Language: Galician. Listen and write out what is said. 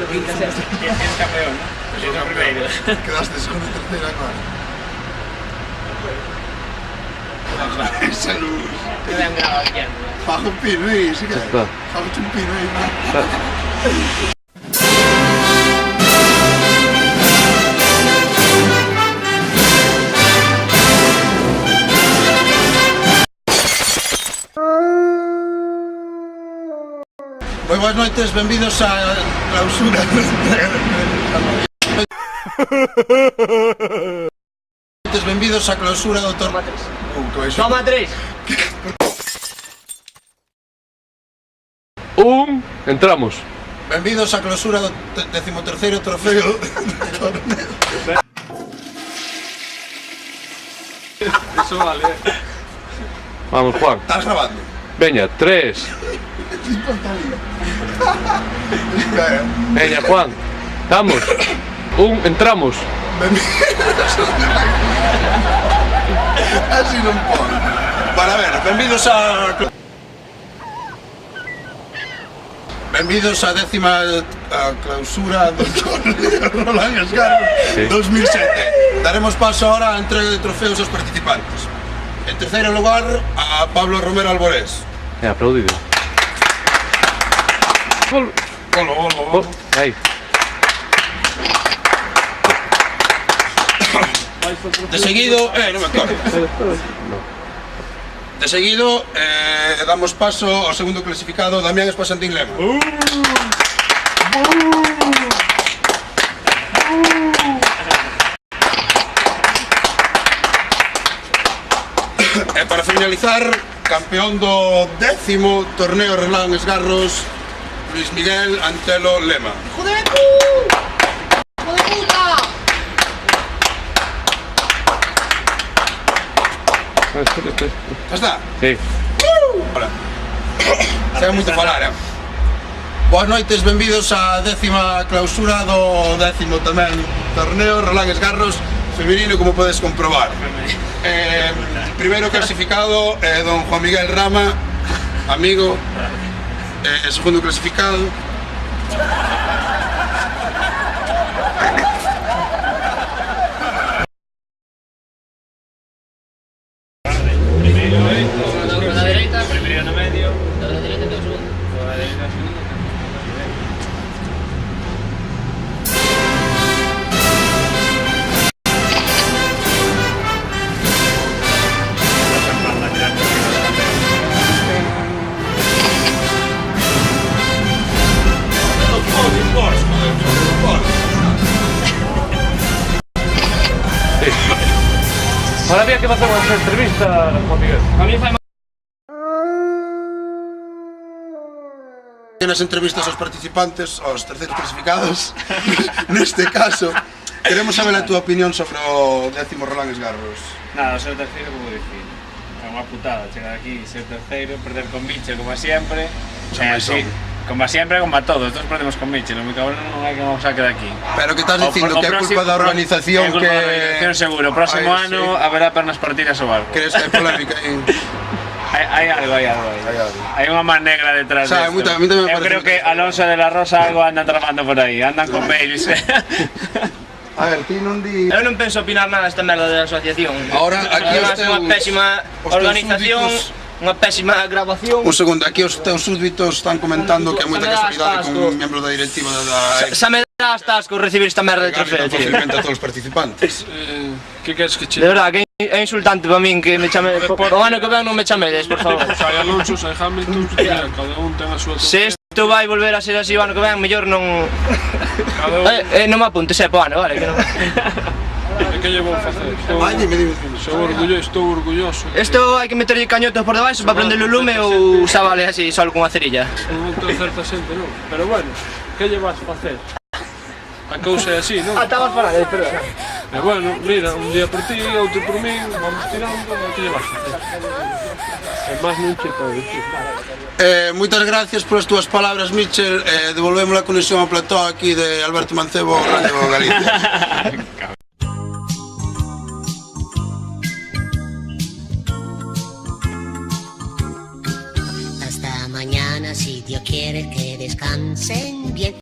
Es campeón, ¿no? Es o primeiro. Quedaste segundo e terceiro agora. Esa luz. Te dan grado aquí. Fago un pino aí, si queres. Está. Fago un pino aí, man. Moi boas noites, benvidos á clausura. Benvidos á clausura do torneo. Toma 3. Entramos. Benvidos á clausura do 13º trofeo do torneo. Eso vale. Vamos, Juan. Estás grabando? Veña, 3. Veña, Juan. Vamos. Entramos. Así non pode. Para ver, benvidos á... Benvidos á 10ª clausura do torneo Roland Garros 2007. Daremos paso ahora á entrega de trofeos aos participantes. En terceiro lugar, a Pablo Romero Alborés. Aplaudido. Gol. Aí. De seguido, non me acordo. De seguido, damos paso ao segundo clasificado, Damián Espasantín Lema. E para finalizar, campeón do 10º torneo Roland Garros, Luis Miguel Antelo Lema. ¡Hijo de puta! Xa está? Sí. Hola. Xa é moito falar, Boas noites, benvidos á 10ª clausura do 10º tamén torneo Roland Garros feminino, como podes comprobar. Primeiro clasificado é don Juan Miguel Rama, amigo. Segundo clasificado La derecha, primero no medio. La derecha, el segundo. La derecha, el segundo. Ahora había que facer unha entrevista, Juan Miguel. A mí fai nas entrevistas aos participantes, aos terceiros clasificados. Neste caso, queremos saber a túa opinión sobre o 10º Roland Garros. Nada, ser terceiro, como dicir, é unha putada chegar aquí, ser terceiro, perder con Mitchell como sempre. Como sempre, como a todos perdemos con Mitchell, mi cabrón non hai que nos saque de aquí. Pero que estás dicindo que é culpa da organización que... É culpa da organización seguro, o próximo ano haberá pernas partidas ao barco. Crees que hai polémica aí? Hai algo. Hai unha man negra detrás sea, desto. Eu creo que Alonso de la Rosa algo andan tramando por aí, andan con mails. A ver, ti non di... Eu non penso opinar nada desta merda da asociación. Ahora, aquí además, é unha pésima organización, unha pésima grabación. Un segundo, aquí os teus súbditos están comentando que é moita casualidade con un membro da directiva da... Xa me das asco recibir esta merda de trofeo, tío. Posiblemente a todos os participantes. Que queres que che... De verdad, que é insultante para min que me chame... O ano que ven non me chamedes, por favor. Hai Alonso, hai Hamilton, cada un ten a súa... Se isto vai volver a ser así o ano que ven, mellor non... Non me apuntes, po ano, vale, que non... E que lle vou facer? Estou orgulloso. Isto hai que meterlle cañotos por debaixo para prender o lume ou xa vale así, só con unha cerilla? Non ten certa xente, non? Pero bueno, que lle vas facer? A cousa é así, non? Estabas falando, perdón. E bueno, mira, un día por ti, outro por min, vamos tirando, que lle vas facer? E máis non che pode dicir. Moitas gracias polas túas palabras, Mitchell. Devolvemos a conexión ao plató aquí de Alberto Mancebo, Radio Galicia. Hasta mañana, si Dios quiere que descansen bien.